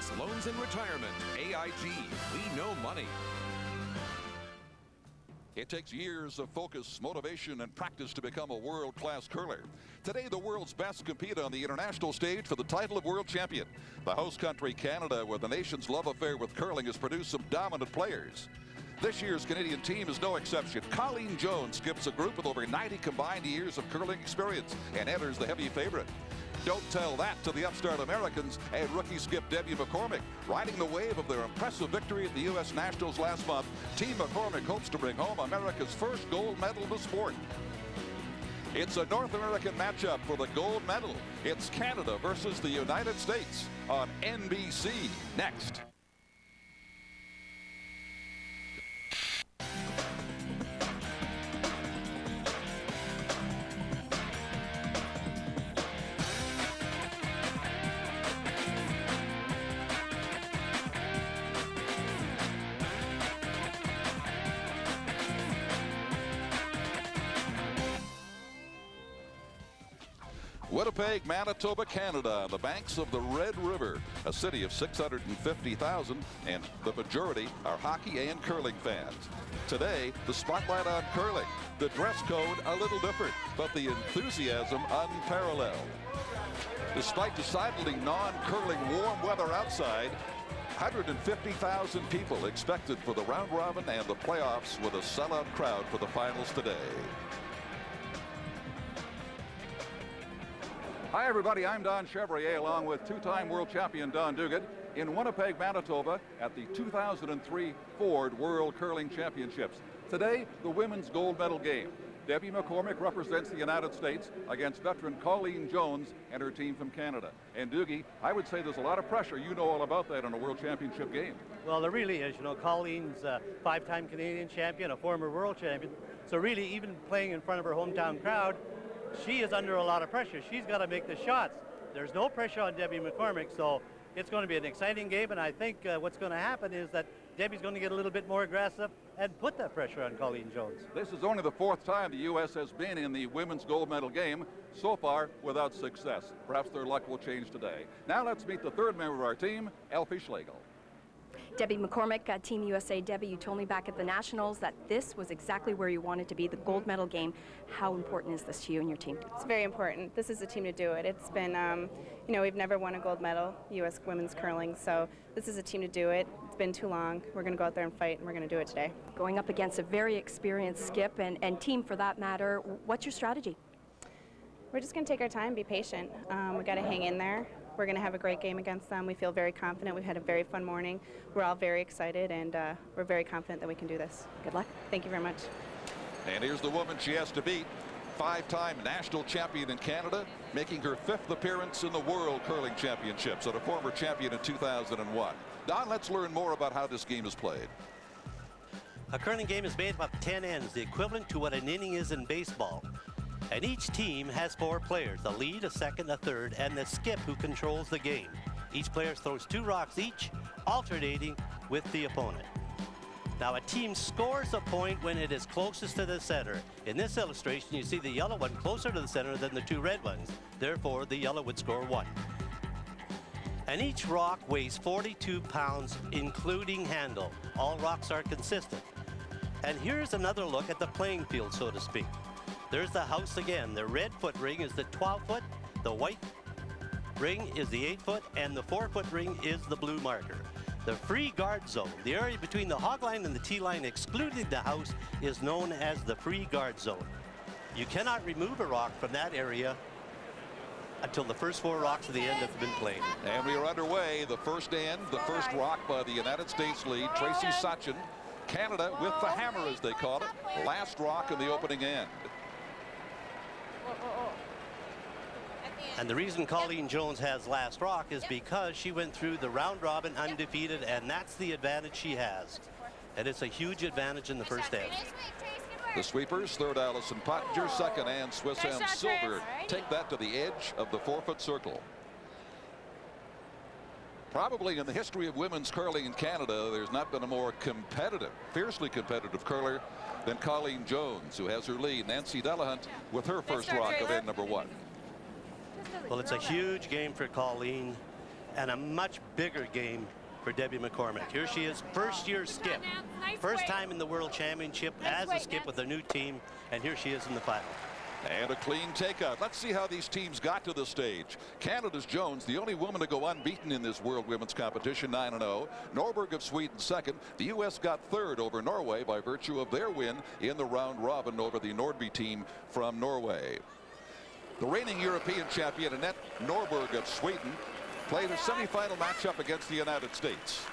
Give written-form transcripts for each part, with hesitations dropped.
Business Loans and Retirement. AIG. We know money. It takes years of focus, motivation, and practice to become a world-class curler. Today, the world's best compete on the international stage for the title of world champion. The host country, Canada, with the nation's love affair with curling, has produced some dominant players. This year's Canadian team is no exception. C.Jones skips a group with over 90 combined years of curling experience and enters the heavy favorite. Don't tell that to the upstart Americans and rookie skip Debbie McCormick. Riding the wave of their impressive victory at the U.S. Nationals last month, Team McCormick hopes to bring home America's first gold medal of the sport. It's a North American matchup for the gold medal. It's Canada versus the United States on NBC next. Winnipeg, Manitoba, Canada, on the banks of the Red River, a city of 650,000, and the majority are hockey and curling fans. Today, the spotlight on curling, the dress code a little different, but the enthusiasm unparalleled. Despite decidedly non-curling warm weather outside, 150,000 people expected for the round robin and the playoffs, with a sellout crowd for the finals today. Hi, everybody. I'm Don Chevrier, along with two-time world champion Don Duguid, in Winnipeg, Manitoba, at the 2003 Ford World Curling Championships. Today, the women's gold medal game. Debbie McCormick represents the United States against veteran C.Jones and her team from Canada. And Doogie, I would say there's a lot of pressure. You know all about that in a world championship game. Well, there really is. You know, Colleen's a five-time Canadian champion, a former world champion. So really, even playing in front of her hometown crowd, she is under a lot of pressure. She's got to make the shots. There's no pressure on Debbie McCormick, so it's going to be an exciting game, and I think what's going to happen is that Debbie's going to get a little bit more aggressive and put that pressure on C.Jones. This is only the fourth time the U.S. has been in the women's gold medal game, so far without success. Perhaps their luck will change today. Now let's meet the third member of our team, Elfie Schlegel. Debbie McCormick, Team USA. Debbie, you told me back at the Nationals that this was exactly where you wanted to be, the gold medal game. How important is this to you and your team? It's very important. This is the team to do it. It's been, you know, we've never won a gold medal, U.S. women's curling, so this is a team to do it. It's been too long. We're going to go out there and fight, and we're going to do it today. Going up against a very experienced skip and team for that matter, what's your strategy? We're just going to take our time, be patient. We got to hang in there. We're going to have a great game against them. We feel very confident. We've had a very fun morning. We're all very excited, and we're very confident that we can do this. Good luck. Thank you very much. And here's the woman she has to beat. Five-time national champion in Canada, making her fifth appearance in the World Curling Championships, and a former champion in 2001. Don, let's learn more about how this game is played. A curling game is made up of 10 ends, the equivalent to what an inning is in baseball. And each team has 4 players, a lead, a second, a third, and the skip who controls the game. Each player throws 2 rocks each, alternating with the opponent. Now a team scores a point when it is closest to the center. In this illustration, you see the yellow one closer to the center than the 2 red ones. Therefore, the yellow would score 1. And each rock weighs 42 pounds, including handle. All rocks are consistent. And here's another look at the playing field, so to speak. There's the house again. The red foot ring is the 12-foot, the white ring is the 8-foot, and the 4-foot ring is the blue marker. The free guard zone, the area between the hog line and the tee line excluding the house, is known as the free guard zone. You cannot remove a rock from that area until the first 4 rocks of the end have been played. And we are underway. The first end, the first rock by the United States lead, Tracy Sachin. Canada with the hammer, as they call it. Last rock in the opening end. And the reason C.Jones has last rock is because she went through the round robin undefeated, and that's the advantage she has. And it's a huge advantage in the first end. The sweepers, third Allison Pottinger, second Ann Swiss and Silver, take that to the edge of the 4-foot circle. Probably in the history of women's curling in Canada, there's not been a more competitive, fiercely competitive curler than C.Jones, who has her lead. Nancy Delahunt with her first rock of end number 1. Well, it's a huge game for Colleen, and a much bigger game for Debbie McCormick. Here she is, first-year skip. First time in the World Championship as a skip with a new team, and here she is in the final. And a clean takeout. Let's see how these teams got to this stage. Canada's Jones, the only woman to go unbeaten in this World Women's Competition, 9-0. Norberg of Sweden second. The U.S. got third over Norway by virtue of their win in the round robin over the Nordby team from Norway. The reigning European champion Annette Norberg of Sweden played a semifinal matchup against the United States,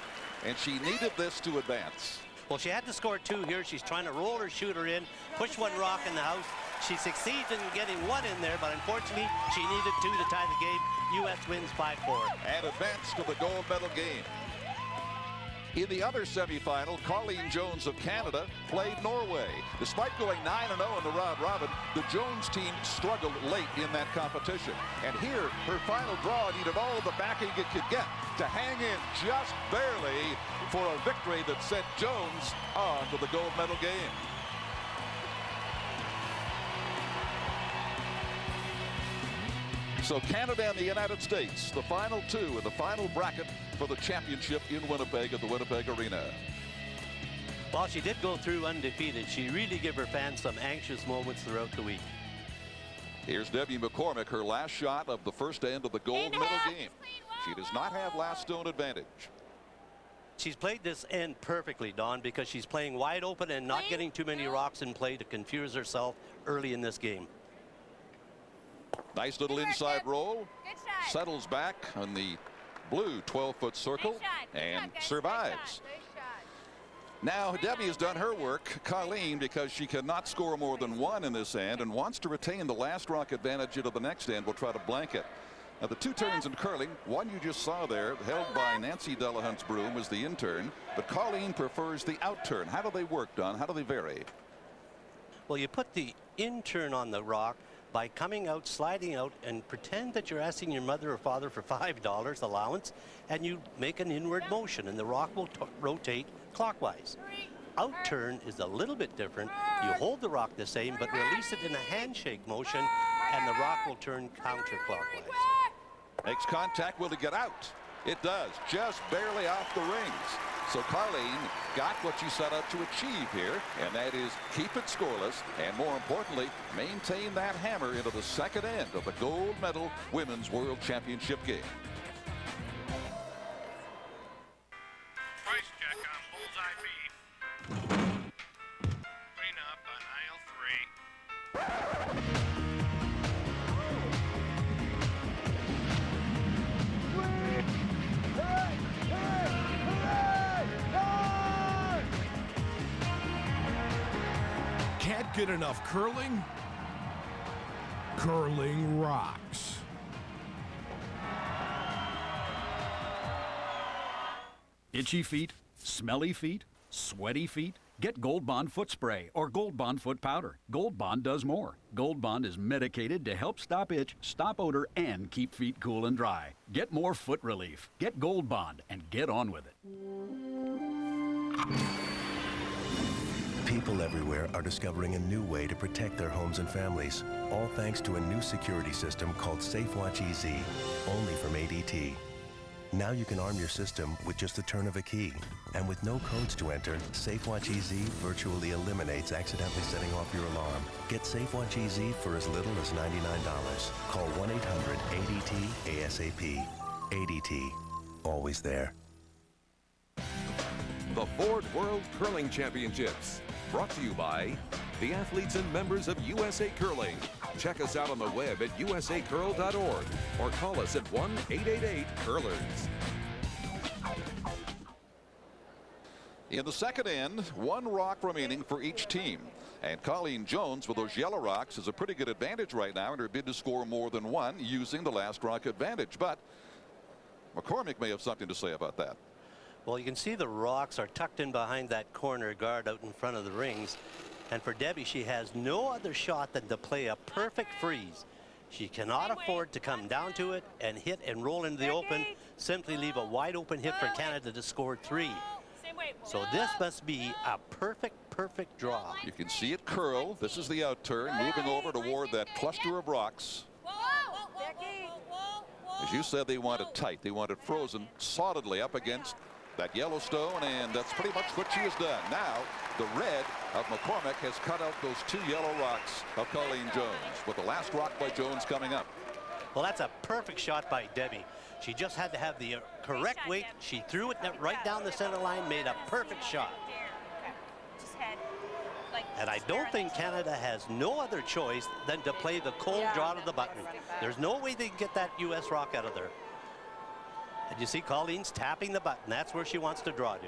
and she needed this to advance. Well, she had to score 2 here. She's trying to roll her shooter in, push one rock in the house. She succeeds in getting 1 in there, but unfortunately, she needed 2 to tie the game. U.S. wins 5-4. And advanced to the gold medal game. In the other semifinal, Colleen Jones of Canada played Norway. Despite going 9-0 in the round robin, the Jones team struggled late in that competition. And here, her final draw needed all of the backing it could get to hang in just barely for a victory that sent Jones on to the gold medal game. So Canada and the United States, the final 2 in the final bracket for the championship in Winnipeg at the Winnipeg Arena. While she did go through undefeated, she really gave her fans some anxious moments throughout the week. Here's Debbie McCormick, her last shot of the first end of the gold medal game. She does not have last stone advantage. She's played this end perfectly, Don, because she's playing wide open and not getting too many rocks in play to confuse herself early in this game. Nice little inside roll. Settles back on the blue 12-foot circle and survives. Now Debbie has done her work. Colleen, because she cannot score more than 1 in this end and wants to retain the last rock advantage into the next end, will try to blank it. Now the 2 turns in curling, one you just saw there, held by Nancy Delahunt's broom, was the in turn, but Colleen prefers the out turn. How do they work, Don? How do they vary? Well, you put the in turn on the rock by coming out, sliding out, and pretend that you're asking your mother or father for $5 allowance, and you make an inward motion, and the rock will rotate clockwise. Out turn is a little bit different. You hold the rock the same, but release it in a handshake motion, and the rock will turn counterclockwise. Makes contact. Will it get out? It does, just barely off the rings. So Colleen got what she set out to achieve here, and that is keep it scoreless, and more importantly, maintain that hammer into the second end of the gold medal Women's World Championship game. Price check on Bullseye beef. Clean up on aisle 3. Can't get enough curling? Curling rocks. Itchy feet, smelly feet, sweaty feet? Get Gold Bond foot spray or Gold Bond foot powder. Gold Bond does more. Gold Bond is medicated to help stop itch, stop odor, and keep feet cool and dry. Get more foot relief. Get Gold Bond and get on with it. People everywhere are discovering a new way to protect their homes and families, all thanks to a new security system called SafeWatch EZ, only from ADT. Now you can arm your system with just the turn of a key. And with no codes to enter, SafeWatch EZ virtually eliminates accidentally setting off your alarm. Get SafeWatch EZ for as little as $99. Call 1-800-ADT-ASAP. ADT. Always there. The Ford World Curling Championships, brought to you by the athletes and members of USA Curling. Check us out on the web at usacurl.org or call us at 1-888-CURLERS. In the second end, 1 rock remaining for each team. And Colleen Jones with those yellow rocks has a pretty good advantage right now in her bid to score more than 1 using the last rock advantage. But McCormick may have something to say about that. Well, you can see the rocks are tucked in behind that corner guard out in front of the rings. And for Debbie, she has no other shot than to play a perfect freeze. She cannot afford to come down to it and hit and roll into the open, simply leave a wide open hit for Canada to score 3. So this must be a perfect draw. You can see it curl. This is the out turn, moving over toward that cluster of rocks. As you said, they want it tight. They want it frozen solidly up against that Yellowstone, and that's pretty much what she has done. Now, the red of McCormick has cut out those 2 yellow rocks of Colleen Jones, with the last rock by Jones coming up. Well, that's a perfect shot by Debbie. She just had to have the correct weight. She threw it right down the center line, made a perfect shot. And I don't think Canada has no other choice than to play the cold draw to the button. There's no way they can get that U.S. rock out of there. And you see Colleen's tapping the button. That's where she wants to draw to.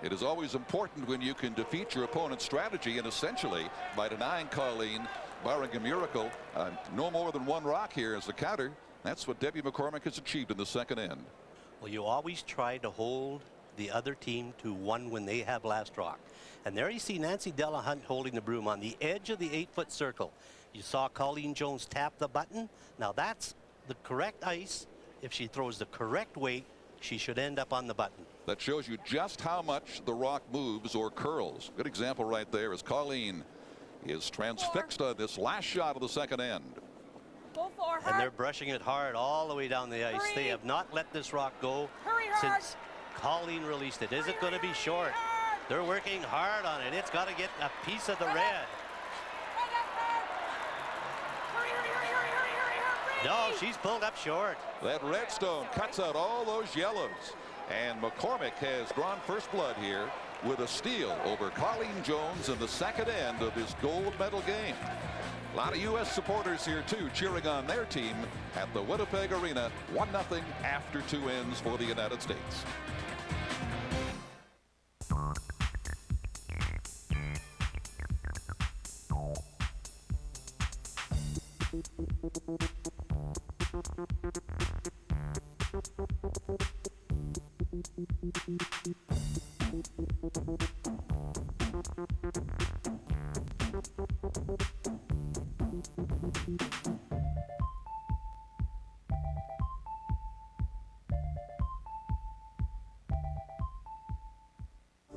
It is always important when you can defeat your opponent's strategy, and essentially by denying Colleen, barring a miracle, no more than 1 rock here as the counter. That's what Debbie McCormick has achieved in the second end. Well, you always try to hold the other team to 1 when they have last rock. And there you see Nancy Delahunt holding the broom on the edge of the 8-foot circle. You saw Colleen Jones tap the button. Now that's the correct ice. If she throws the correct weight, she should end up on the button. That shows you just how much the rock moves or curls. Good example right there as Colleen is transfixed on this last shot of the second end. And they're brushing it hard all the way down the ice. They have not let this rock go since Colleen released it. Is it going to be short? They're working hard on it. It's got to get a piece of the red. No, she's pulled up short. That redstone cuts out all those yellows. And McCormick has drawn first blood here with a steal over Colleen Jones in the second end of this gold medal game. A lot of U.S. supporters here, too, cheering on their team at the Winnipeg Arena. 1-0 after 2 ends for the United States.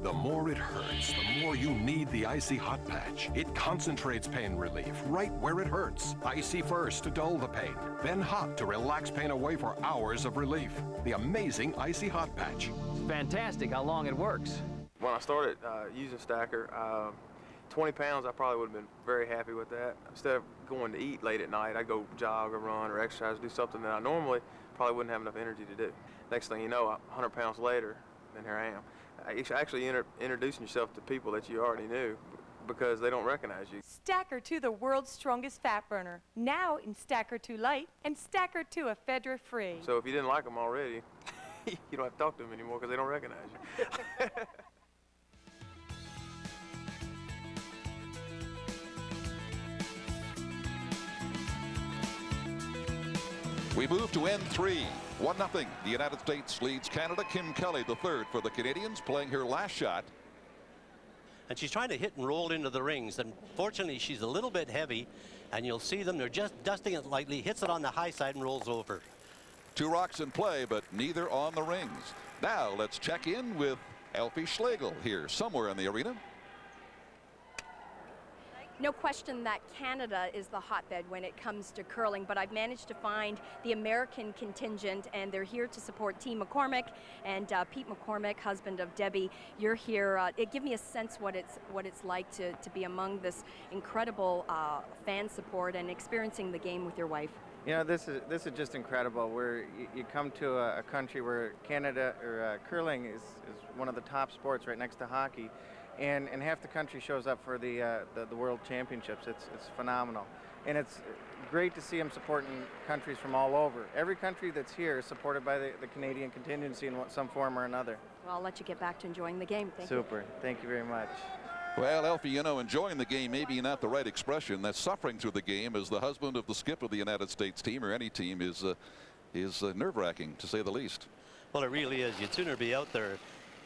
The more it hurts, the more you need the Icy Hot Patch. It concentrates pain relief right where it hurts. Icy first to dull the pain, then hot to relax pain away for hours of relief. The amazing Icy Hot Patch. Fantastic how long it works. When I started using Stacker, 20 pounds, I probably would have been very happy with that. Instead of going to eat late at night, I'd go jog or run or exercise, do something that I normally probably wouldn't have enough energy to do. Next thing you know, 100 pounds later, and here I am. It's actually introducing yourself to people that you already knew because they don't recognize you. Stacker 2, the world's strongest fat burner. Now in Stacker 2 Light and Stacker 2 ephedra free. So if you didn't like them already, you don't have to talk to them anymore because they don't recognize you. We move to end 3. 1-0. The United States leads Canada. Kim Kelly, the third for the Canadians, playing her last shot. And she's trying to hit and roll into the rings. Unfortunately, she's a little bit heavy, and you'll see them. They're just dusting it lightly, hits it on the high side and rolls over. 2 rocks in play, but neither on the rings. Now let's check in with Elfie Schlegel here somewhere in the arena. No question that Canada is the hotbed when it comes to curling, but I've managed to find the American contingent, and they're here to support Team McCormick. And Pete McCormick, husband of Debbie, you're here. Give me a sense what it's like to be among this incredible fan support and experiencing the game with your wife. You know, this is just incredible. Where you come to a country where Canada or curling is one of the top sports right next to hockey. And half the country shows up for the World Championships. It's phenomenal. And it's great to see them supporting countries from all over. Every country that's here is supported by the Canadian contingency in some form or another. Well, I'll let you get back to enjoying the game. Thank you. Super. Thank you very much. Well, Elfie, you know, enjoying the game may be not the right expression. That's suffering through the game as the husband of the skip of the United States team or any team is nerve-wracking, to say the least. Well, it really is. You'd sooner be out there.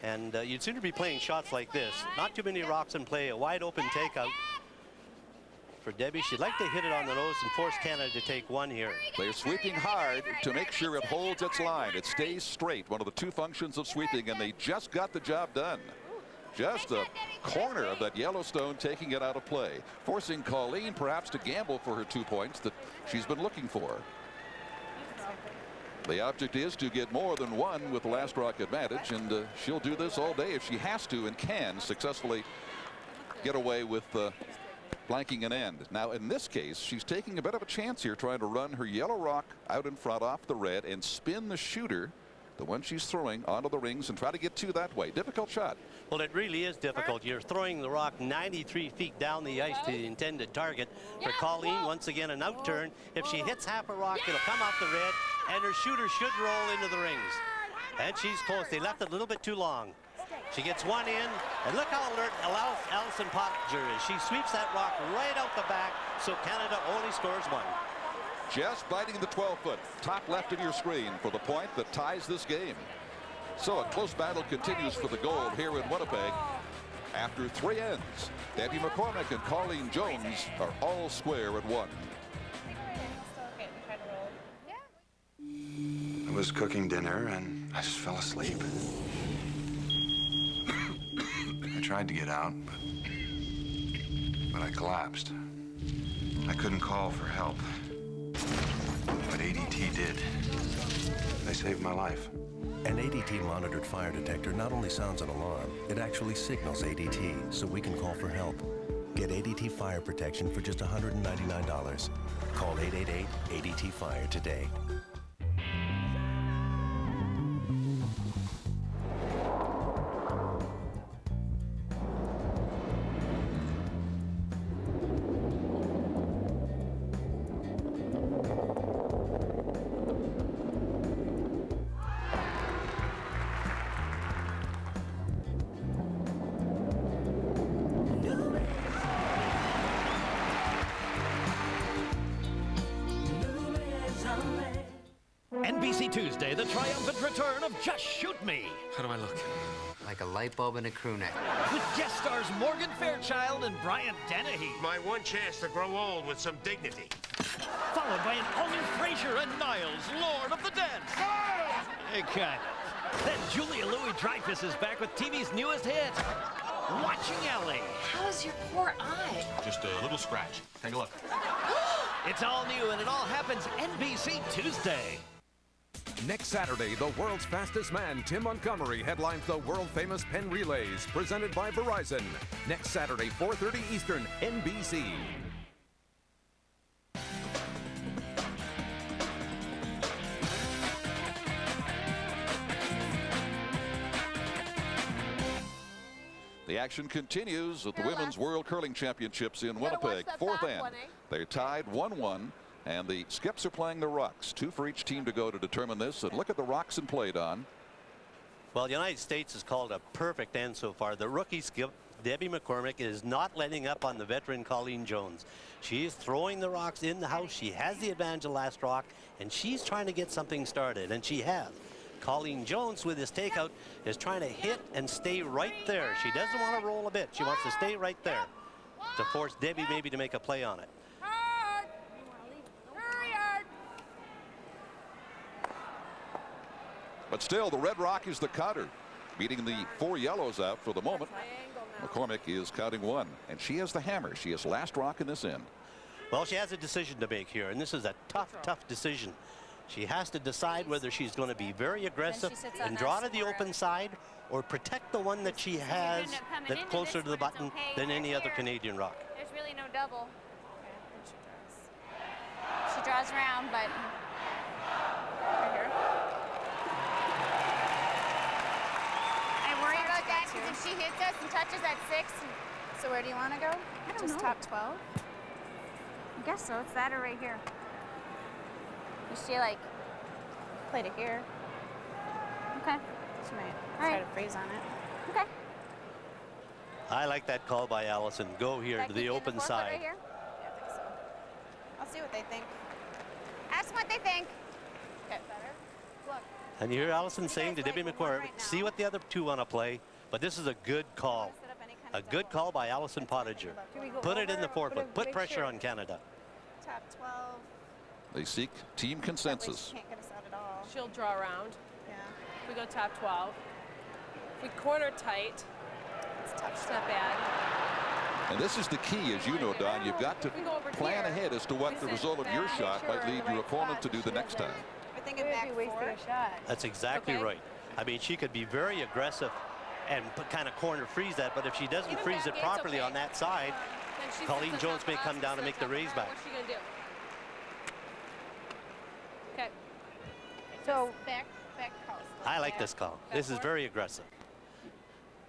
And you'd sooner be playing shots like this. Not too many rocks in play, a wide open takeout. For Debbie, she'd like to hit it on the nose and force Canada to take 1 here. They're sweeping hard to make sure it holds its line. It stays straight, one of the 2 functions of sweeping, and they just got the job done. Just a corner of that Yellowstone taking it out of play, forcing Colleen perhaps to gamble for her 2 points that she's been looking for. The object is to get more than one with the last rock advantage, and she'll do this all day if she has to and can successfully get away with blanking an end. Now, in this case, she's taking a bit of a chance here, trying to run her yellow rock out in front off the red and spin the shooter, the one she's throwing, onto the rings and try to get two that way. Difficult shot. Well, it really is difficult. You're throwing the rock 93 feet down the ice to the intended target. For Colleen, once again, an out turn. If she hits half a rock, it'll come off the red, and her shooter should roll into the rings. And she's close. They left it a little bit too long. She gets one in, and look how alert Allison Pottinger is. She sweeps that rock right out the back, so Canada only scores one. Just biting the 12-foot, top left of your screen for the point that ties this game. So a close battle continues for the gold here in Winnipeg. After 3 ends, Debbie McCormick and Colleen Jones are all square at 1. I was cooking dinner and I just fell asleep. I tried to get out, but I collapsed. I couldn't call for help. But ADT did. They saved my life. An ADT monitored fire detector not only sounds an alarm, it actually signals ADT so we can call for help. Get ADT fire protection for just $199. Call 888-ADT-FIRE today. NBC Tuesday, the triumphant return of Just Shoot Me. How do I look? Like a light bulb in a crew neck. With guest stars Morgan Fairchild and Brian Dennehy. My one chance to grow old with some dignity. Followed by an all-new Fraser and Niles, Lord of the Dance. Hey, cut. Then Julia Louis-Dreyfus is back with TV's newest hit, Watching Ellie. How's your poor eye? Just a little scratch. Take a look. It's all new and it all happens NBC Tuesday. Next Saturday, the world's fastest man, Tim Montgomery, headlines the world-famous Penn Relays, presented by Verizon. Next Saturday, 4:30 Eastern, NBC. The action continues at the Women's World Curling Championships in Winnipeg. 4th end. They're tied 1-1. And the skips are playing the rocks. 2 for each team to go to determine this. And look at the rocks in play, Don. Well, the United States has called a perfect end so far. The rookie skip, Debbie McCormick, is not letting up on the veteran Colleen Jones. She is throwing the rocks in the house. She has the advantage of last rock, and she's trying to get something started, and she has. Colleen Jones, with his takeout, is trying to hit and stay right there. She doesn't want to roll a bit. She wants to stay right there to force Debbie maybe to make a play on it. But still, the red rock is the counter, beating the 4 yellows out for the moment. McCormick is counting 1, and she has the hammer. She has last rock in this end. Well, she has a decision to make here, and this is a tough decision. She has to decide whether she's going to be very aggressive and draw to the open side, or protect the one that she has that's closer to the button than any other Canadian rock. There's really no double. She draws around, but right here. I worry about that because if she hits us and touches that 6, so where do you want to go? I don't know. Top 12? I guess so. It's that or right here. Is she like played it here? Okay. She might try to freeze on it. Okay. I like that call by Allison. Go here to the open side. Right here? Yeah, I think so. I'll see what they think. Ask them what they think. Okay. Better. Look. And you hear Allison saying to Debbie McCormick, see what the other 2 want to play, but this is a good call. A good call by Allison Pottinger. Put it in the 4-foot. Put pressure on Canada. Top 12. They seek team consensus. She can't get us out at all. She'll draw around. Yeah. If we go top 12. If we corner tight, it's not bad. And this is the key, as you know, Don. You've got to plan ahead as to what the result of your shot might lead your opponent to do the next time. think it back wasting a shot. That's exactly right. I mean, she could be very aggressive and kind of corner freeze that, but if she doesn't freeze it properly on that side, Colleen Jones may come down and make the raise back. What's she going to do? Okay. So back cross. I like this call. This is very aggressive.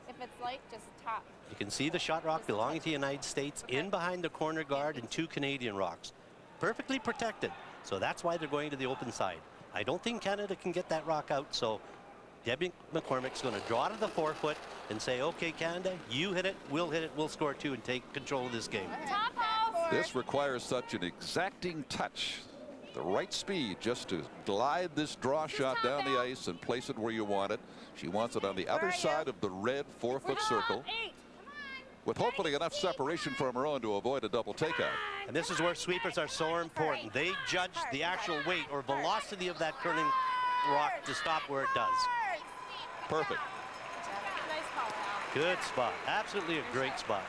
If it's light, just top. You can see the shot rock belonging to the United States in behind the corner guard and 2 Canadian rocks. Perfectly protected. So that's why they're going to the open side. I don't think Canada can get that rock out, so Debbie McCormick's going to draw to the 4-foot and say, okay, Canada, you hit it, we'll score 2 and take control of this game. Top off. This requires such an exacting touch. The right speed just to glide this draw shot down the ice and place it where you want it. She wants it on the other side of the red 4-foot circle, with hopefully enough separation from her own to avoid a double takeout. And this is where sweepers are so important. They judge the actual weight or velocity of that curling rock to stop where it does. Perfect. Nice call, Al. Good spot. Absolutely a great spot.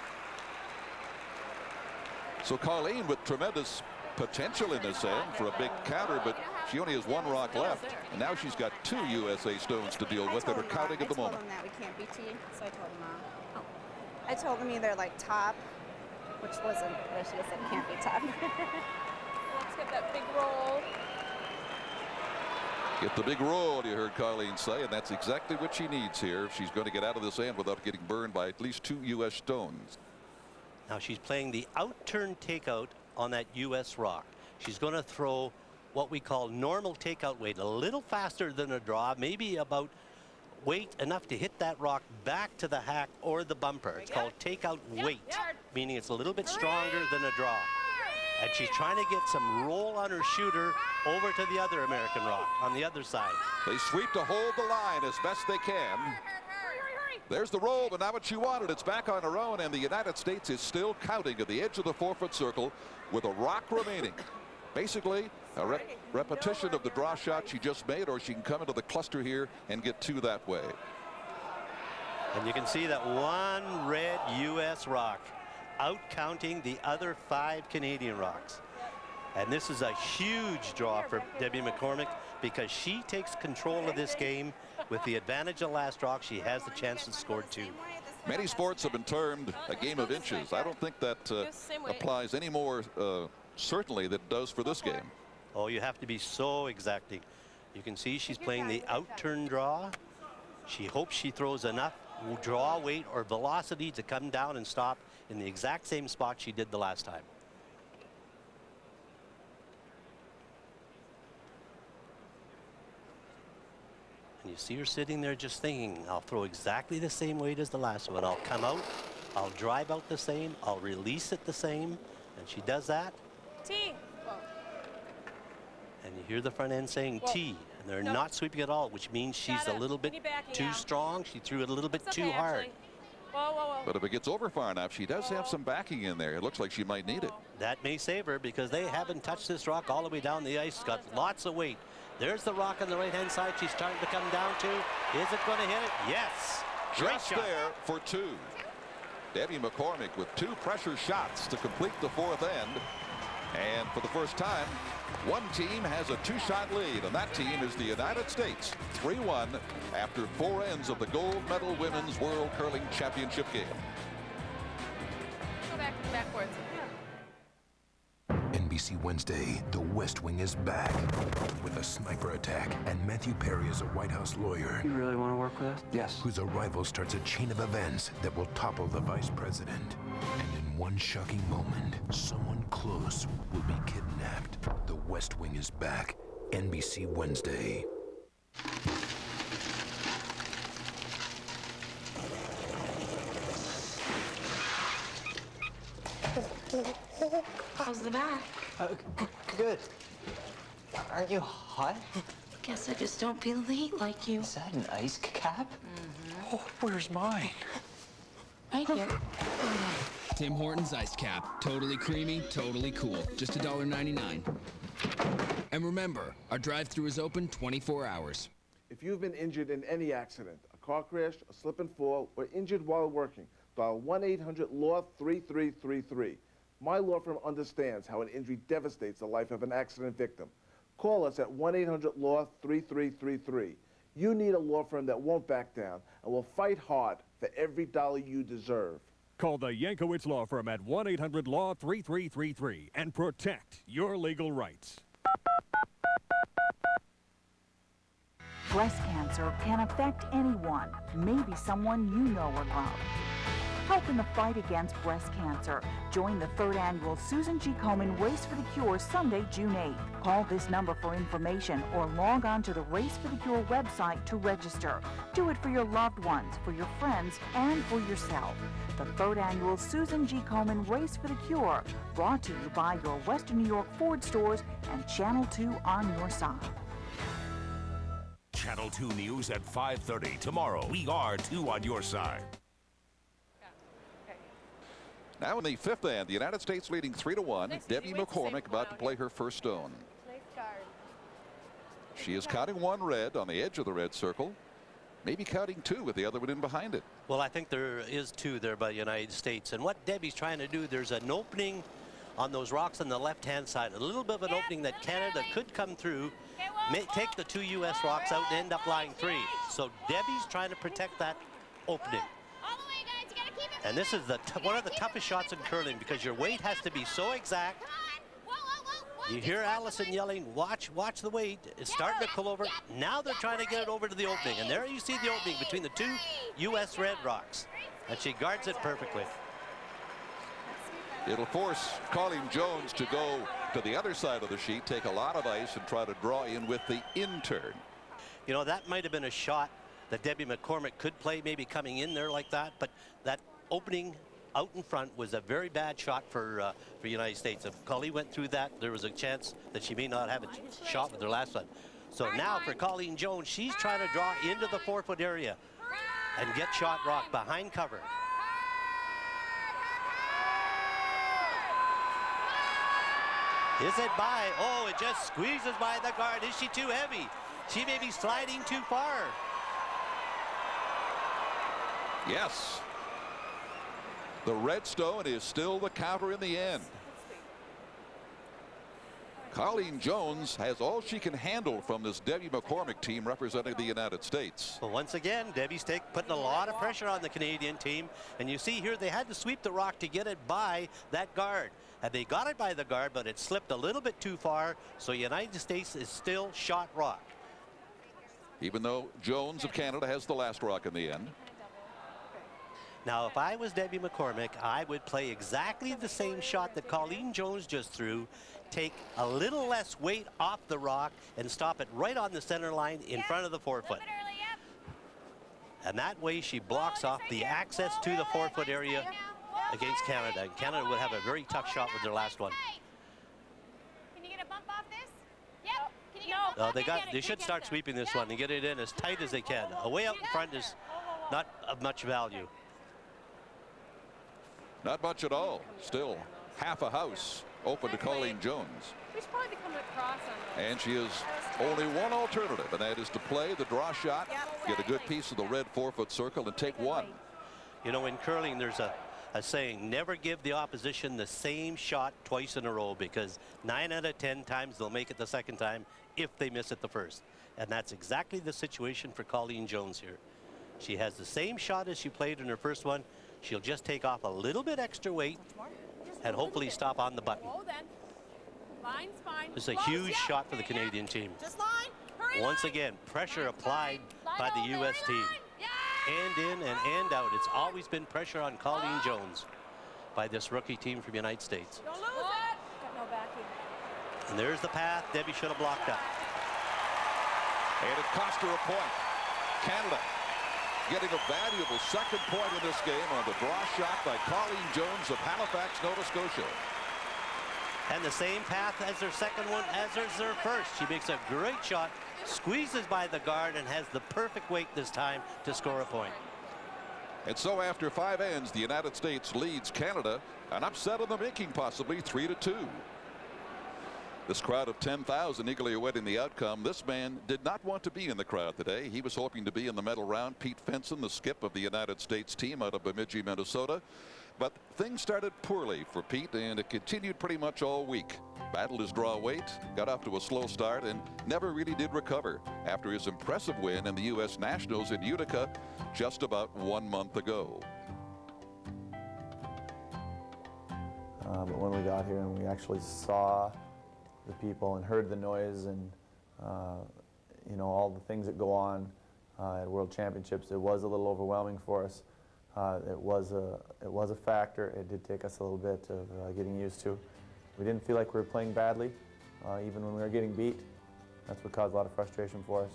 So Colleen with tremendous potential in this end for a big counter, but she only has 1 rock left. And now she's got 2 USA stones to deal with that are counting at the moment. I told him that we can't beat T, so I told him I told him either like top, which wasn't, I should have said can't be top. Let's get that big roll. Get the big roll, you heard Colleen say, and that's exactly what she needs here if she's going to get out of this end without getting burned by at least 2 U.S. stones. Now she's playing the out-turn takeout on that U.S. rock. She's going to throw what we call normal takeout weight, a little faster than a draw, maybe about weight enough to hit that rock back to the hack or the bumper. It's called takeout weight, meaning it's a little bit stronger than a draw. And she's trying to get some roll on her shooter over to the other American rock on the other side. They sweep to hold the line as best they can. There's the roll, but not what she wanted. It's back on her own, and the United States is still counting at the edge of the 4-foot circle with a rock remaining. Basically, a repetition of the draw shot she just made, or she can come into the cluster here and get 2 that way. And you can see that 1 red U.S. rock out counting the other 5 Canadian rocks. And this is a huge draw for Debbie McCormick because she takes control of this game. With the advantage of last rock, she has the chance to score 2. Many sports have been termed a game of inches. I don't think that applies any more certainly than it does for this game. Oh, you have to be so exacting. You can see she's playing the out-turn draw. She hopes she throws enough draw weight or velocity to come down and stop in the exact same spot she did the last time. And you see her sitting there just thinking, I'll throw exactly the same weight as the last one. I'll come out, I'll drive out the same, I'll release it the same. And she does that. T. And you hear the front end saying T. And they're not sweeping at all, which means she's a little bit too strong. She threw it a little bit too hard. Whoa, whoa, whoa. But if it gets over far enough, she does have some backing in there. It looks like she might need it. That may save her because they haven't touched this rock all the way down the ice. It's got lots of weight. There's the rock on the right-hand side she's starting to come down to. Is it going to hit it? Yes. Great Just shot. there for 2. Debbie McCormick with 2 pressure shots to complete the 4th end. And for the first time, one team has a 2-shot lead, and that team is the United States, 3-1 after 4 ends of the gold medal Women's World Curling Championship game. Go backwards. NBC Wednesday, the West Wing is back with a sniper attack, and Matthew Perry is a White House lawyer. You really want to work with us? Yes. Whose arrival starts a chain of events that will topple the vice president. And in one shocking moment, someone close will be kidnapped. The West Wing is back. NBC Wednesday. How's the back? Good. Aren't you hot? Guess I just don't feel the heat like you. Is that an ice cap? Oh, where's mine? Right here. Tim Hortons Ice Cap. Totally creamy, totally cool. Just $1.99. And remember, our drive-thru is open 24 hours. If you've been injured in any accident, a car crash, a slip and fall, or injured while working, dial 1-800-LAW-3333. My law firm understands how an injury devastates the life of an accident victim. Call us at 1-800-LAW-3333. You need a law firm that won't back down and will fight hard for every dollar you deserve. Call the Yankowitz Law Firm at 1-800-LAW-3333 and protect your legal rights. Breast cancer can affect anyone, maybe someone you know or love. Help in the fight against breast cancer. Join the 3rd annual Susan G. Komen Race for the Cure Sunday, June 8th. Call this number for information or log on to the Race for the Cure website to register. Do it for your loved ones, for your friends, and for yourself. The 3rd annual Susan G. Komen Race for the Cure, brought to you by your Western New York Ford stores and Channel 2 on your side. Channel 2 News at 5:30 tomorrow. We are 2 on your side. Now in the 5th end, the United States leading 3-1. Debbie McCormick about to play her first stone. She is counting 1 red on the edge of the red circle. Maybe counting 2 with the other one in behind it. Well, I think there is 2 there by the United States. And what Debbie's trying to do, there's an opening on those rocks on the left-hand side. A little bit of an opening that Canada could come through, take the 2 U.S. rocks out and end up lying 3. So Debbie's trying to protect that opening. And this is one of the toughest shots in curling because your weight has to be so exact. You hear Allison yelling, watch the weight. It's starting to pull over. Now they're trying to get it over to the opening. And there you see the opening between the 2 U.S. red rocks. And she guards it perfectly. It'll force C.Jones to go to the other side of the sheet, take a lot of ice, and try to draw in with the in-turn. You know, that might have been a shot that Debbie McCormick could play, maybe coming in there like that. But that opening out in front was a very bad shot for United States. If Colleen went through that, there was a chance that she may not have a shot with her last one. So now for C.Jones, she's trying to draw into the 4-foot area and get shot rock behind cover. Is it by? Oh, it just squeezes by the guard. Is she too heavy? She may be sliding too far. Yes. The red stone is still the counter in the end. C.Jones has all she can handle from this Debbie McCormick team representing the United States. Well, once again, Debbie's putting a lot of pressure on the Canadian team. And you see here, they had to sweep the rock to get it by that guard. And they got it by the guard, but it slipped a little bit too far. So United States is still shot rock. Even though Jones of Canada has the last rock in the end. Now, if I was Debbie McCormick, I would play exactly the same shot that C.Jones just threw, take a little less weight off the rock, and stop it right on the center line in front of the 4-foot. And that way she blocks off the access to the 4-foot area against Canada. And Canada would have a very tough shot with their last one. Can you get a bump off this? Yep. Can you get a bump? They should start sweeping this one and get it in as tight as they can. Away out in front is not of much value. Not much at all. Still half a house open to C.Jones. We should probably be coming across on those. And she has only one alternative, and that is to play the draw shot, get a good piece of the red 4-foot circle, and take 1. You know, in curling, there's a saying, never give the opposition the same shot twice in a row, because 9 out of 10 times they'll make it the second time if they miss it the first. And that's exactly the situation for C.Jones here. She has the same shot as she played in her first one. She'll just take off a little bit extra weight and hopefully stop on the button. This is a huge shot for the Canadian team. Once again, pressure applied by the U.S. team. Hand in and hand out. It's always been pressure on C.Jones by this rookie team from the United States. Don't lose it. Got no backing. And there's the path Debbie should have blocked up. And it cost her a point. Canada getting a valuable second point in this game on the draw shot by C.Jones of Halifax, Nova Scotia. And the same path as their second one as their first. She makes a great shot, squeezes by the guard, and has the perfect weight this time to score a point. And so after 5 ends, the United States leads Canada, an upset in the making, possibly 3-2. This crowd of 10,000 eagerly awaiting the outcome. This man did not want to be in the crowd today. He was hoping to be in the medal round. Pete Fenson, the skip of the United States team out of Bemidji, Minnesota. But things started poorly for Pete, and it continued pretty much all week. Battled his draw weight, got off to a slow start, and never really did recover after his impressive win in the U.S. Nationals in Utica just about 1 month ago. But when we got here and we actually saw the people and heard the noise and you know, all the things that go on at World Championships, it was a little overwhelming for us. It was a factor. It did take us a little bit of getting used to. We didn't feel like we were playing badly, even when we were getting beat. That's what caused a lot of frustration for us.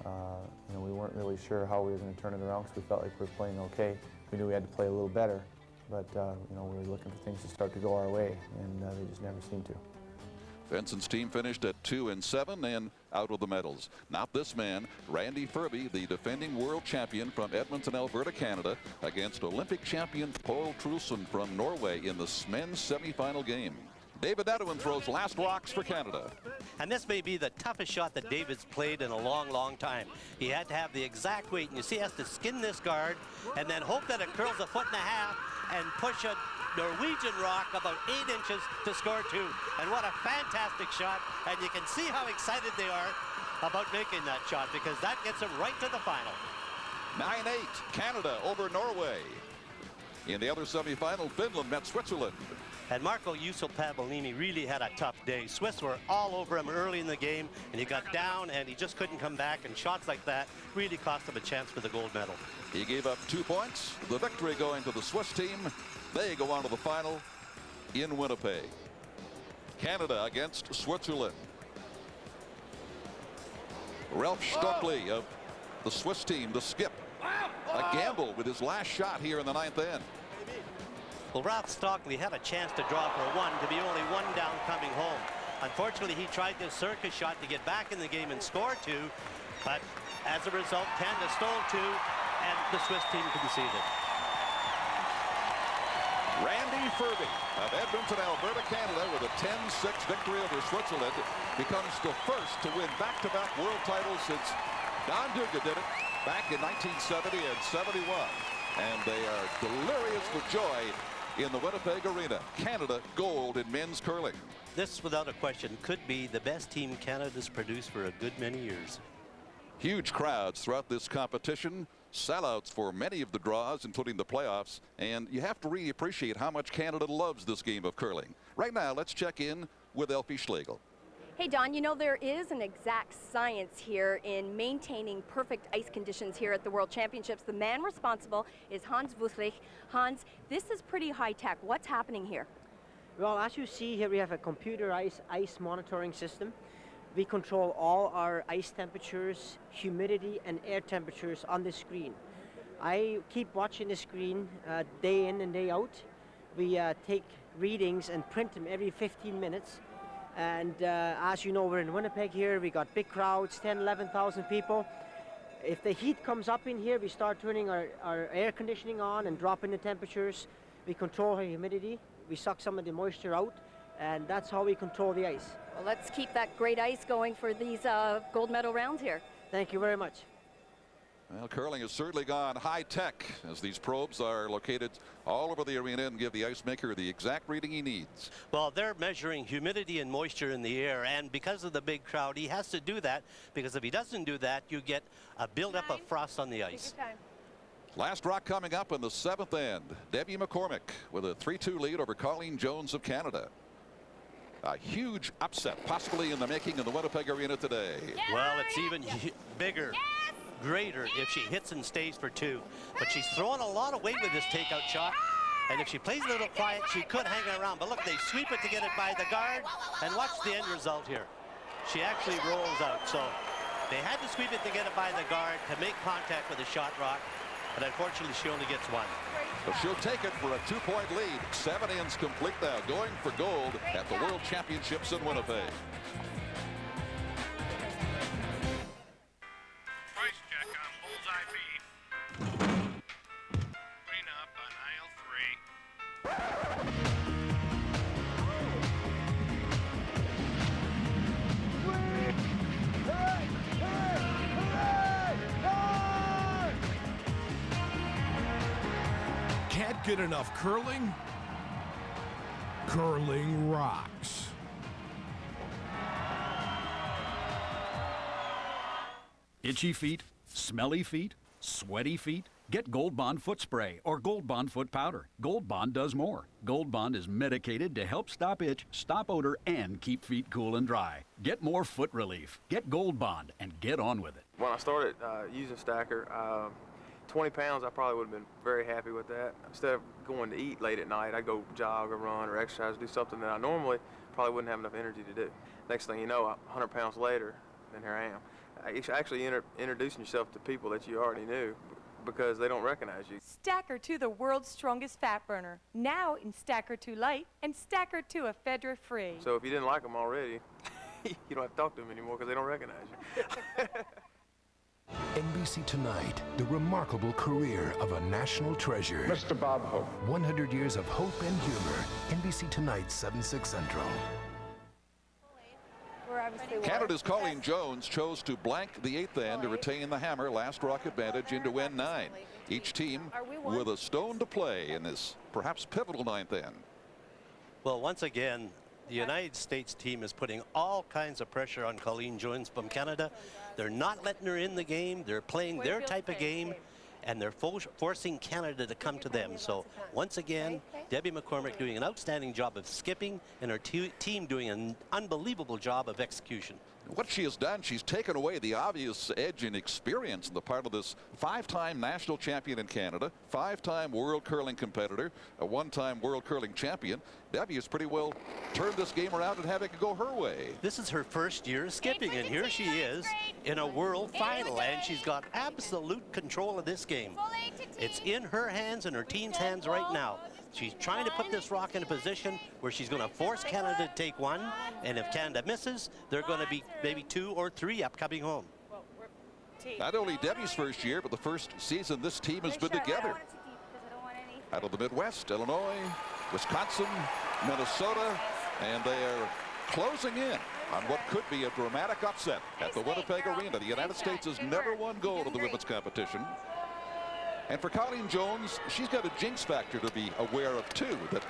You know, we weren't really sure how we were going to turn it around because we felt like we were playing okay. We knew we had to play a little better, but you know, we were looking for things to start to go our way, and they just never seemed to. Benson's team finished at 2-7 and out of the medals. Not this man, Randy Ferbey, the defending world champion from Edmonton, Alberta, Canada, against Olympic champion Paul Truelsen from Norway in the men's semifinal game. David Edwin throws last rocks for Canada. And this may be the toughest shot that David's played in a long, long time. He had to have the exact weight, and you see he has to skin this guard and then hope that it curls 1.5 feet and push a Norwegian rock about 8 inches to score 2. And what a fantastic shot. And you can see how excited they are about making that shot, because that gets them right to the final. 9-8, Canada over Norway. In the other semifinal, Finland met Switzerland. And Marco Juuso-Pavolini really had a tough day. Swiss were all over him early in the game, and he got down and he just couldn't come back, and shots like that really cost him a chance for the gold medal. He gave up 2 points. The victory going to the Swiss team. They go on to the final in Winnipeg. Canada against Switzerland. Ralph Stockley of the Swiss team, the skip. A gamble with his last shot here in the 9th end. Well, Ralph Stockley had a chance to draw for 1 to be only 1 down coming home. Unfortunately, he tried this circus shot to get back in the game and score 2, but as a result, Canada stole 2, and the Swiss team conceded. Randy Ferbey of Edmonton, Alberta, Canada, with a 10-6 victory over Switzerland, becomes the first to win back-to-back world titles since Don Duga did it back in 1970 and 71. And they are delirious with joy in the Winnipeg Arena. Canada gold in men's curling. This, without a question, could be the best team Canada's produced for a good many years. Huge crowds throughout this competition. Sellouts for many of the draws, including the playoffs. And you have to really appreciate how much Canada loves this game of curling. Right now, let's check in with Elfie Schlegel. Hey, Don, you know there is an exact science here in maintaining perfect ice conditions here at the World Championships. The man responsible is Hans Wuthrich. Hans, this is pretty high tech. What's happening here? Well, as you see here, we have a computerized ice monitoring system. We control all our ice temperatures, humidity, and air temperatures on the screen. I keep watching the screen day in and day out. We take readings and print them every 15 minutes. And as you know, we're in Winnipeg here. We got big crowds, 10, 11,000 people. If the heat comes up in here, we start turning our air conditioning on and dropping the temperatures. We control our humidity. We suck some of the moisture out, and that's how we control the ice. Well, let's keep that great ice going for these gold medal rounds here. Thank you very much. Well, curling has certainly gone high-tech as these probes are located all over the arena and give the ice maker the exact reading he needs. Well, they're measuring humidity and moisture in the air, and because of the big crowd, he has to do that, because if he doesn't do that, you get a buildup of frost on the ice. Last rock coming up in the 7th end. Debbie McCormick with a 3-2 lead over Colleen Jones of Canada. A huge upset possibly in the making in the Winnipeg Arena today. Well, it's even bigger. Greater if she hits and stays for 2, but she's throwing a lot of weight with this takeout shot, and if she plays a little quiet, she could hang around. But look, they sweep it to get it by the guard, and watch the end result here. She actually rolls out, so they had to sweep it to get it by the guard to make contact with the shot rock, but unfortunately she only gets 1. But she'll take it for a 2-point lead. 7 ends complete now, going for gold at the World Championships in Winnipeg. get enough curling? Curling rocks. Itchy feet, smelly feet, sweaty feet? Get Gold Bond foot spray or Gold Bond foot powder. Gold Bond does more. Gold Bond is medicated to help stop itch, stop odor, and keep feet cool and dry. Get more foot relief. Get Gold Bond and get on with it. When I started using Stacker, 20 pounds, I probably would have been very happy with that. Instead of going to eat late at night, I'd go jog or run or exercise, do something that I normally probably wouldn't have enough energy to do. Next thing you know, 100 pounds later, then here I am. Actually introducing yourself to people that you already knew because they don't recognize you. Stacker 2, the world's strongest fat burner. Now in Stacker 2 Light and Stacker 2 Ephedra Free. So if you didn't like them already, you don't have to talk to them anymore because they don't recognize you. NBC Tonight, the remarkable career of a national treasure. Mr. Bob Hope. 100 years of hope and humor. NBC Tonight, 7/6 Central. Canada's Colleen Jones chose to blank the 8th end to retain the hammer last rock advantage into N9. Each team with a stone to play in this perhaps pivotal 9th end. Well, once again, the United States team is putting all kinds of pressure on Colleen Jones from Canada. They're not letting her in the game. They're playing their type of game, and they're forcing Canada to come to them. So once again, Debbie McCormick doing an outstanding job of skipping, and her team doing an unbelievable job of execution. What she has done, she's taken away the obvious edge and experience on the part of this 5-time national champion in Canada, 5-time world curling competitor, a 1-time world curling champion. Debbie has pretty well turned this game around and having it go her way. This is her first year skipping, and here she is in a world final, and she's got absolute control of this game. It's in her hands and her team's hands right now. She's trying to put this rock in a position where she's going to force Canada to take one, and if Canada misses, there are going to be maybe 2 or 3 upcoming home. Not only Debbie's first year, but the first season this team has been together. Out of the Midwest, Illinois, Wisconsin, Minnesota, and they are closing in on what could be a dramatic upset at the Winnipeg Arena. The United States has never won gold in the women's competition. And for Colleen Jones, she's got a jinx factor to be aware of too, that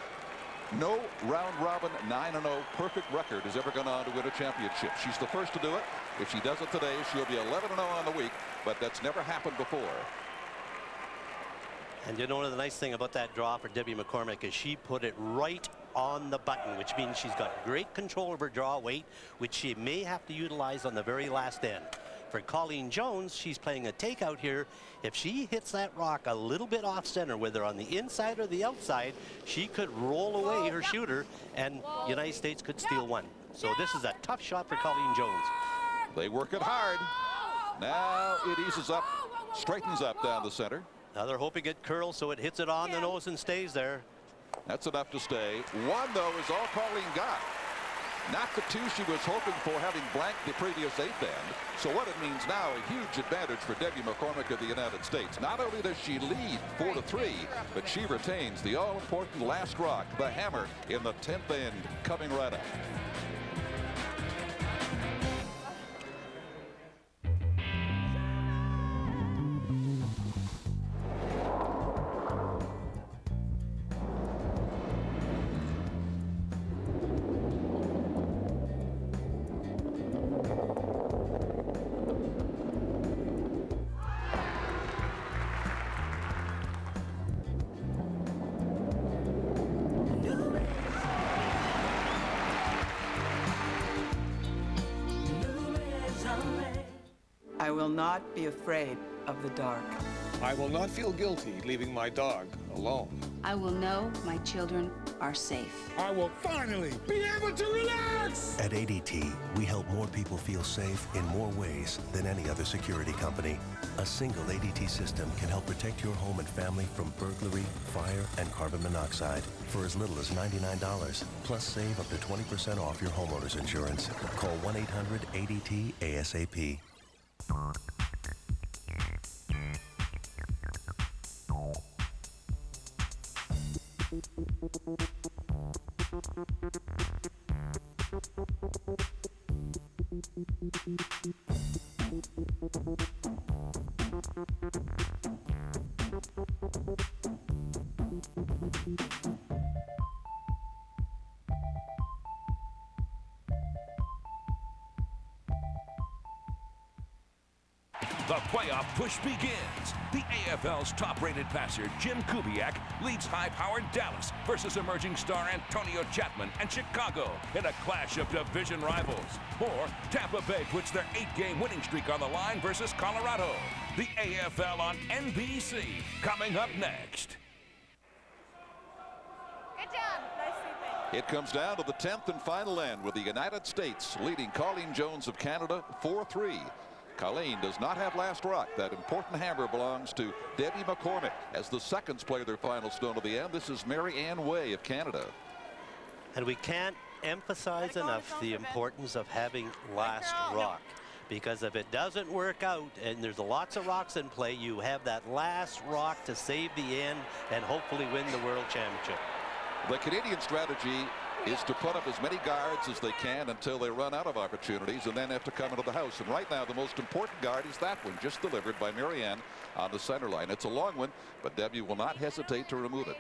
no round-robin 9-0 perfect record has ever gone on to win a championship. She's the first to do it. If she does it today, she'll be 11-0 on the week, but that's never happened before. And you know, the nice thing about that draw for Debbie McCormick is she put it right on the button, which means she's got great control of her draw weight, which she may have to utilize on the very last end. For Colleen Jones, she's playing a takeout here. If she hits that rock a little bit off center, whether on the inside or the outside, she could roll away her shooter, and United States could steal one. So this is a tough shot for Colleen Jones. They work it hard. Now it eases up, straightens up down the center. Now they're hoping it curls so it hits it on the nose and stays there. That's enough to stay. 1, though, is all Colleen got. Not the 2 she was hoping for, having blanked the previous 8th end. So what it means now, a huge advantage for Debbie McCormick of the United States. Not only does she lead 4-3, but she retains the all-important last rock, the hammer, in the 10th end, coming right up. I will not be afraid of the dark. I will not feel guilty leaving my dog alone. I will know my children are safe. I will finally be able to relax! At ADT, we help more people feel safe in more ways than any other security company. A single ADT system can help protect your home and family from burglary, fire, and carbon monoxide for as little as $99. Plus, save up to 20% off your homeowner's insurance. Call 1-800-ADT-ASAP. push begins. The AFL's top-rated passer, Jim Kubiak, leads high-powered Dallas versus emerging star Antonio Chapman and Chicago in a clash of division rivals. Or Tampa Bay puts their 8-game winning streak on the line versus Colorado. The AFL on NBC, coming up next. Good job. Nice sleeping. It comes down to the 10th and final end with the United States leading Colleen Jones of Canada 4-3. Colleen does not have last rock. That important hammer belongs to Debbie McCormick. As the seconds play their final stone of the end, this is Mary Ann Way of Canada. And we can't emphasize enough the importance of having last rock. Because if it doesn't work out, and there's lots of rocks in play, you have that last rock to save the end and hopefully win the World Championship. The Canadian strategy is to put up as many guards as they can until they run out of opportunities and then have to come into the house. And right now, the most important guard is that one, just delivered by Marianne on the center line. It's a long one, but Debbie will not hesitate to remove it.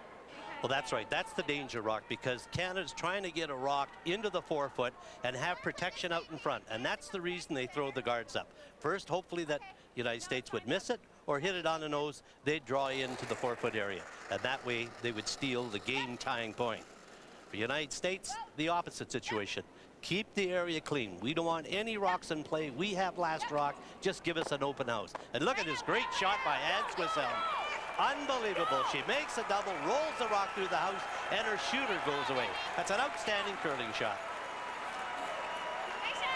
Well, that's right. That's the danger rock, because Canada's trying to get a rock into the 4-foot and have protection out in front. And that's the reason they throw the guards up. First, hopefully that United States would miss it or hit it on the nose. They'd draw into the 4-foot area. And that way, they would steal the game-tying point. For United States, the opposite situation. Keep the area clean. We don't want any rocks in play. We have last rock. Just give us an open house. And look at this great shot by Anne Swisell. Unbelievable. She makes a double, rolls the rock through the house, and her shooter goes away. That's an outstanding curling shot.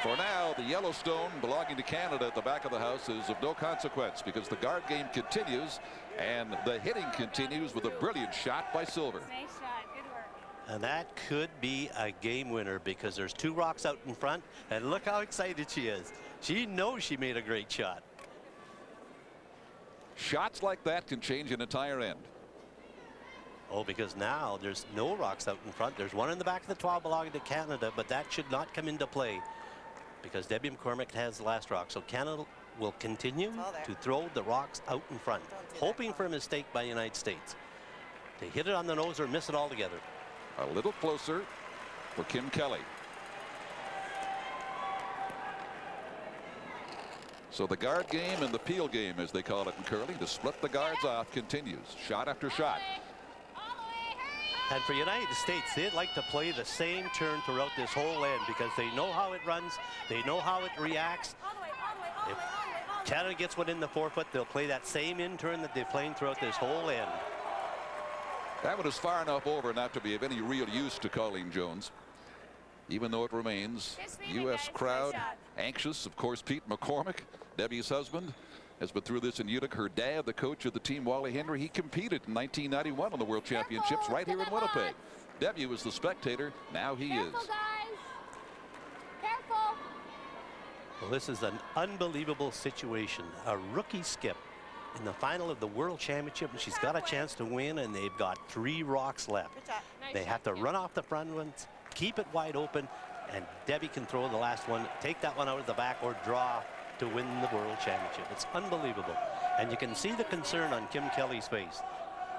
For now, the Yellowstone belonging to Canada at the back of the house is of no consequence because the guard game continues and the hitting continues with a brilliant shot by Silver. Nice shot. Good work. And that could be a game winner because there's two rocks out in front, and look how excited she is. She knows she made a great shot. Shots like that can change an entire end. Oh, because now there's no rocks out in front. There's one in the back of the 12 belonging to Canada, but that should not come into play because Debbie McCormick has the last rock. So Canada will continue to throw the rocks out in front, hoping for a mistake by the United States. They hit it on the nose or miss it altogether. A little closer for Kim Kelly. So the guard game and the peel game, as they call it in curling, to split the guards off continues, shot after shot. And for United States, they'd like to play the same turn throughout this whole end because they know how it runs, they know how it reacts. If Canada gets one in the 4-foot, they'll play that same in turn that they've played throughout this whole end. That one is far enough over not to be of any real use to Colleen Jones, even though it remains U.S. crowd anxious. Of course, Pete McCormick, Debbie's husband, has been through this in Utica. Her dad, the coach of the team, Wally Henry, he competed in 1991 on the World Championships right here in Winnipeg. Debbie was the spectator. Now he is. Careful. Well, this is an unbelievable situation. A rookie skip in the final of the World Championship, and she's got a chance to win, and they've got 3 rocks left. They have to run off the front ones, keep it wide open, and Debbie can throw the last one, take that one out of the back, or draw to win the World Championship. It's unbelievable. And you can see the concern on Kim Kelly's face.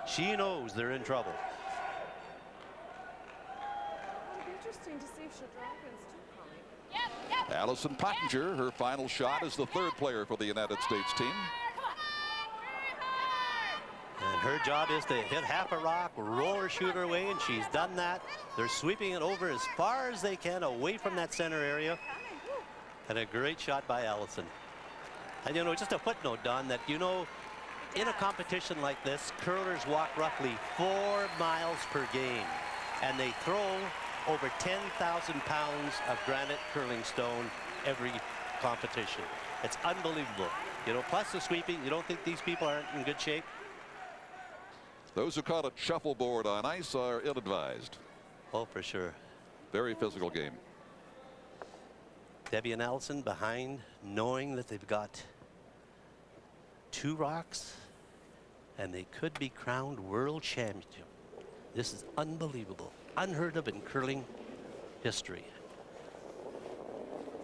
She knows they're in trouble. It'll be interesting to see if she'll draw against two, Colleen. Allison Pottinger, her final shot, is the 3rd player for the United States team. And her job is to hit half a rock, roll her shooter away, and she's done that. They're sweeping it over as far as they can away from that center area. And a great shot by Allison. And you know, just a footnote, Don, that you know, in a competition like this, curlers walk roughly 4 miles per game. And they throw over 10,000 pounds of granite curling stone every competition. It's unbelievable. You know, plus the sweeping, you don't think these people aren't in good shape? Those who call it shuffleboard on ice are ill-advised. Oh, for sure. Very physical game. Debbie and Allison behind, knowing that they've got 2 rocks and they could be crowned world champion. This is unbelievable, unheard of in curling history.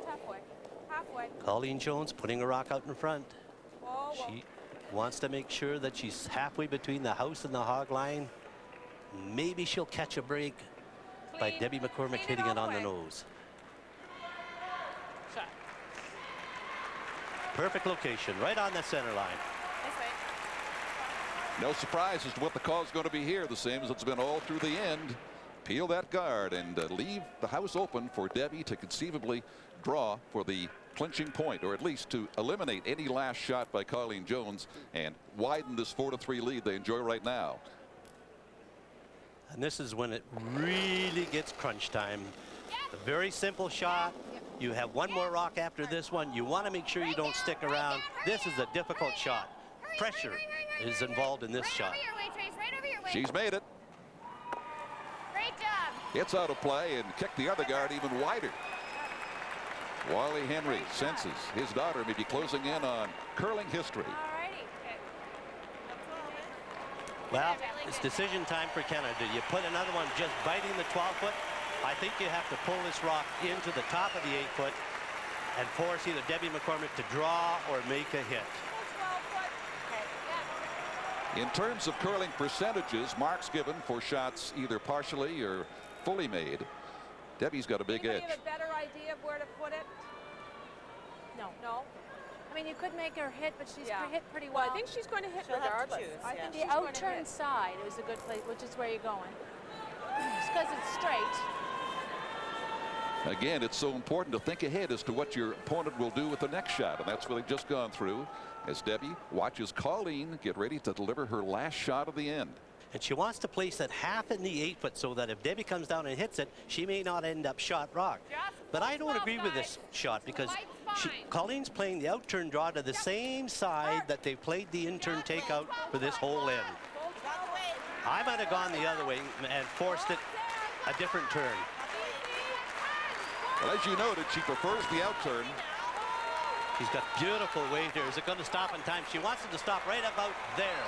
Halfway. Halfway. Colleen Jones putting a rock out in front. Whoa, whoa. She wants to make sure that she's halfway between the house and the hog line. Maybe she'll catch a break by Debbie McCormick hitting it on the nose. Perfect location, right on the center line. No surprise as to what the call is going to be here. The same as it's been all through the end. Peel that guard and leave the house open for Debbie to conceivably draw for the clinching point, or at least to eliminate any last shot by Colleen Jones and widen this 4-3 lead they enjoy right now. And this is when it really gets crunch time. A very simple shot. You have one more rock after this one. You want to make sure you don't stick around. This is a difficult shot. Pressure is involved in this shot. She's made it. Great job. It's out of play and kicked the other guard even wider. Wally Henry senses his daughter may be closing in on curling history. Well, it's decision time for Canada. You put another one just biting the 12-foot. I think you have to pull this rock into the top of the 8-foot and force either Debbie McCormick to draw or make a hit. In terms of curling percentages, marks given for shots either partially or fully made. Debbie's got a big edge. Do you have a better idea of where to put it? No. No? I mean, you could make her hit, but she's hit pretty well. I think she's going to hit She'll regardless. I think the out-turn side is a good place, which is where you're going. Just because it's straight. Again, it's so important to think ahead as to what your opponent will do with the next shot, and that's what they've just gone through as Debbie watches Colleen get ready to deliver her last shot of the end. And she wants to place it half in the 8-foot so that if Debbie comes down and hits it, she may not end up shot rock. But I don't agree with this shot because Colleen's playing the out-turn draw to the same side that they played the in-turn takeout for this whole end. I might have gone the other way and forced it a different turn. Well, as you noted, she prefers the out-turn. She's got beautiful weight here. Is it going to stop in time? She wants it to stop right about there.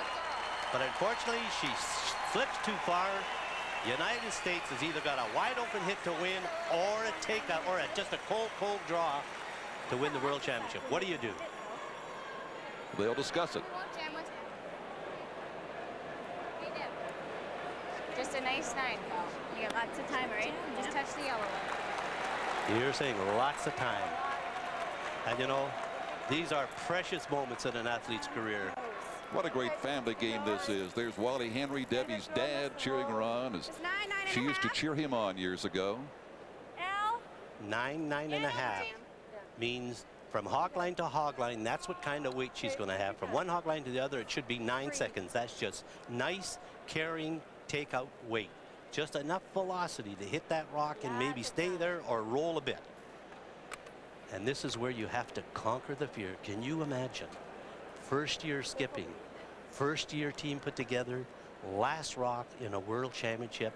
But unfortunately, she slips too far. United States has either got a wide open hit to win or a takeout or just a cold draw to win the World Championship. What do you do? They'll discuss it. Just a nice 9. You got lots of time, right? Just touch the yellow one. You're saying lots of time. And you know, these are precious moments in an athlete's career. What a great family game this is. There's Wally Henry, Debbie's dad, cheering her on as she used to cheer him on years ago. 9.5 means from hog line to hog line, that's what kind of weight she's going to have. From one hog line to the other, it should be 9 seconds. That's just nice, carrying, takeout weight. Just enough velocity to hit that rock and maybe stay there or roll a bit. And this is where you have to conquer the fear. Can you imagine? First year skipping, first year team put together, last rock in a world championship.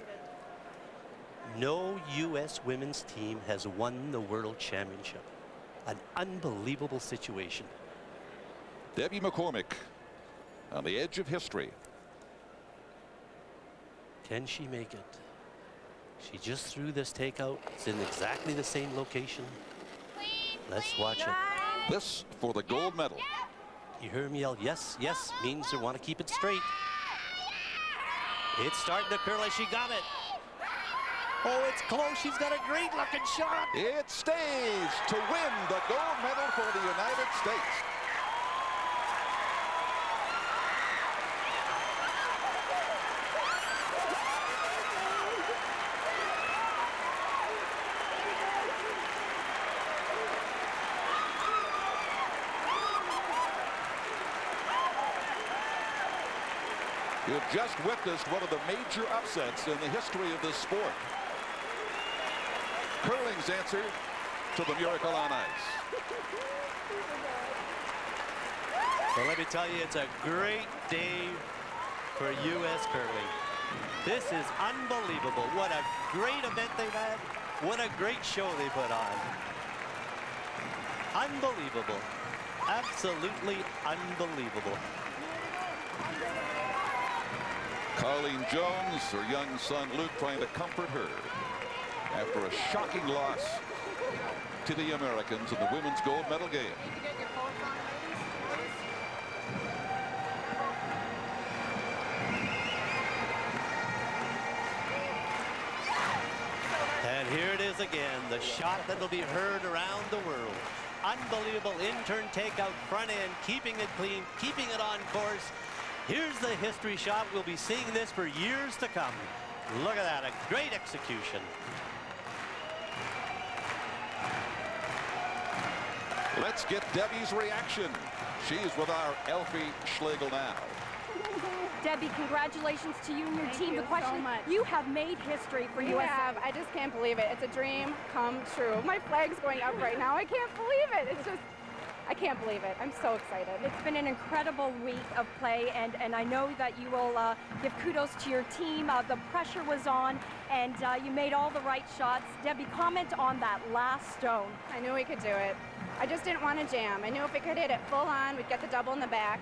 No U.S. women's team has won the world championship. An unbelievable situation. Debbie McCormick on the edge of history. Can she make it? She just threw this takeout. It's in exactly the same location. Let's watch it. This for the gold medal. You hear him yell, yes, yes, means they want to keep it straight. It's starting to curl as she got it. Oh, it's close. She's got a great looking shot. It stays to win the gold medal for the United States. You've just witnessed one of the major upsets in the history of this sport. Curling's answer to the miracle on ice. Well, let me tell you, it's a great day for U.S. curling. This is unbelievable. What a great event they've had. What a great show they put on. Unbelievable. Absolutely unbelievable. Colleen Jones, her young son Luke, trying to comfort her after a shocking loss to the Americans in the women's gold medal game. And here it is again, the shot that will be heard around the world. Unbelievable in-turn takeout, front end, keeping it clean, keeping it on course. Here's the history shot. We'll be seeing this for years to come. Look at that, a great execution. Let's get Debbie's reaction. She's with our Elfie Schlegel now. Debbie, congratulations to you and your team. Thank you The question, so much. you have made history for We USA. have. I just can't believe it. It's a dream come true. My flag's going up right now. I can't believe it. It's just, I can't believe it. I'm so excited. It's been an incredible week of play, and I know that you will give kudos to your team. The pressure was on, and you made all the right shots. Debbie, comment on that last stone. I knew we could do it. I just didn't want to jam. I knew if we could hit it full on, we'd get the double in the back.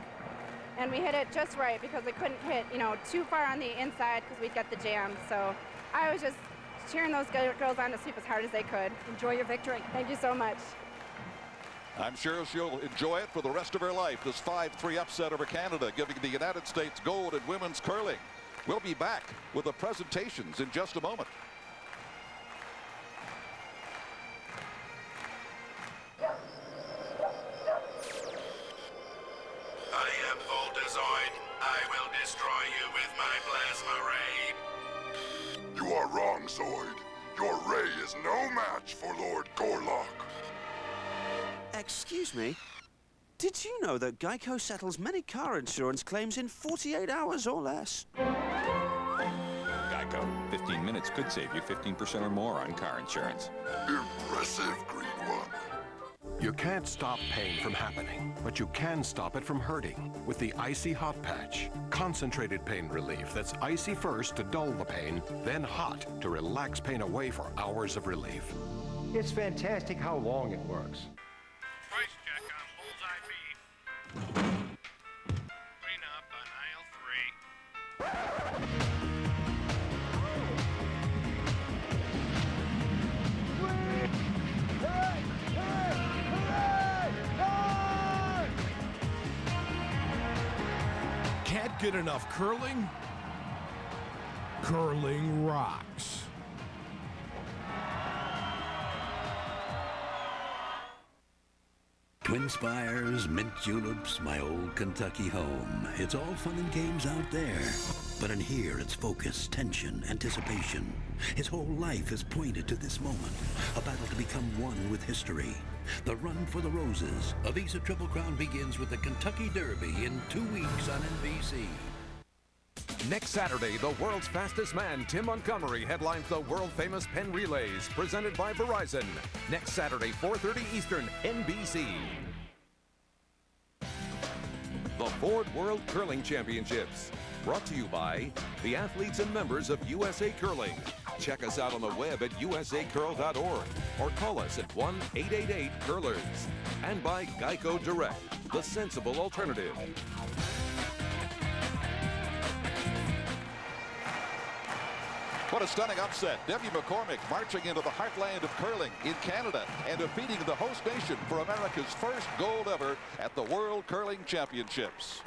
And we hit it just right because we couldn't hit, too far on the inside because we'd get the jam. So I was just cheering those girls on to sweep as hard as they could. Enjoy your victory. Thank you so much. I'm sure she'll enjoy it for the rest of her life. This 5-3 upset over Canada, giving the United States gold in women's curling. We'll be back with the presentations in just a moment. I am Voltazoid. I will destroy you with my plasma ray. You are wrong, Zoid. Your ray is no match for Lord Gorlock. Excuse me? Did you know that Geico settles many car insurance claims in 48 hours or less? Geico. 15 minutes could save you 15% or more on car insurance. Impressive, Green One. You can't stop pain from happening, but you can stop it from hurting with the Icy Hot Patch. Concentrated pain relief that's icy first to dull the pain, then hot to relax pain away for hours of relief. It's fantastic how long it works. Price check on Bullseye beef. Clean up on aisle 3. Can't get enough curling? Curling rocks. Twin Spires, mint juleps, my old Kentucky home. It's all fun and games out there. But in here, it's focus, tension, anticipation. His whole life is pointed to this moment. A battle to become one with history. The run for the roses. A Visa Triple Crown begins with the Kentucky Derby in 2 weeks on NBC. Next Saturday, the world's fastest man, Tim Montgomery, headlines the world-famous Penn Relays, presented by Verizon. Next Saturday, 4:30 Eastern, NBC. The Ford World Curling Championships, brought to you by the athletes and members of USA Curling. Check us out on the web at usacurl.org or call us at 1-888-CURLERS. And by Geico Direct, the sensible alternative. What a stunning upset. Debbie McCormick marching into the heartland of curling in Canada and defeating the host nation for America's first gold ever at the World Curling Championships.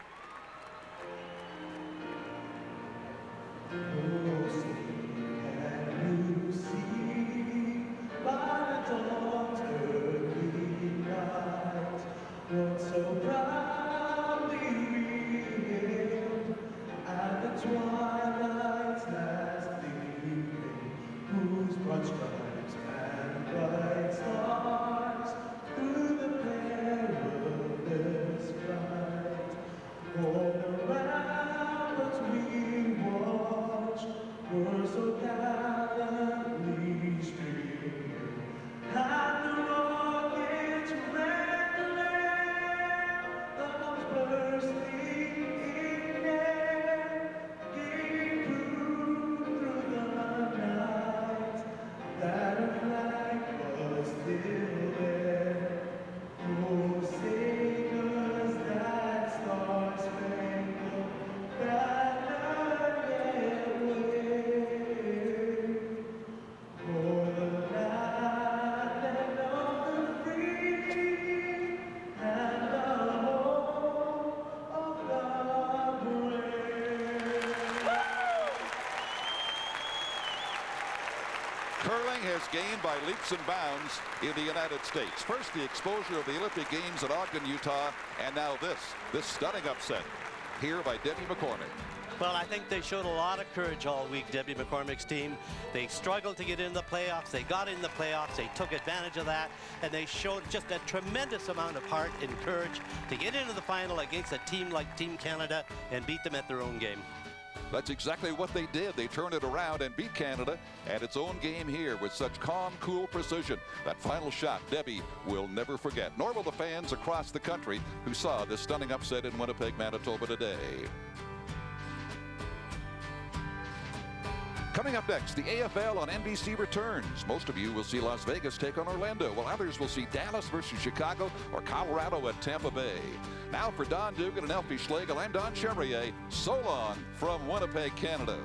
Curling has gained by leaps and bounds in the United States. First, the exposure of the Olympic Games at Ogden, Utah, and now this stunning upset. here by Debbie McCormick. Well, I think they showed a lot of courage all week, Debbie McCormick's team. They struggled to get in the playoffs. They got in the playoffs. They took advantage of that, and they showed just a tremendous amount of heart and courage to get into the final against a team like Team Canada and beat them at their own game. That's exactly what they did. They turned it around and beat Canada at its own game here with such calm, cool precision. That final shot, Debbie will never forget, nor will the fans across the country who saw this stunning upset in Winnipeg, Manitoba today. Coming up next, the AFL on NBC returns. Most of you will see Las Vegas take on Orlando, while others will see Dallas versus Chicago or Colorado at Tampa Bay. Now for Don Dugan and Elfie Schlegel, I'm Don Chevrier. So long from Winnipeg, Canada.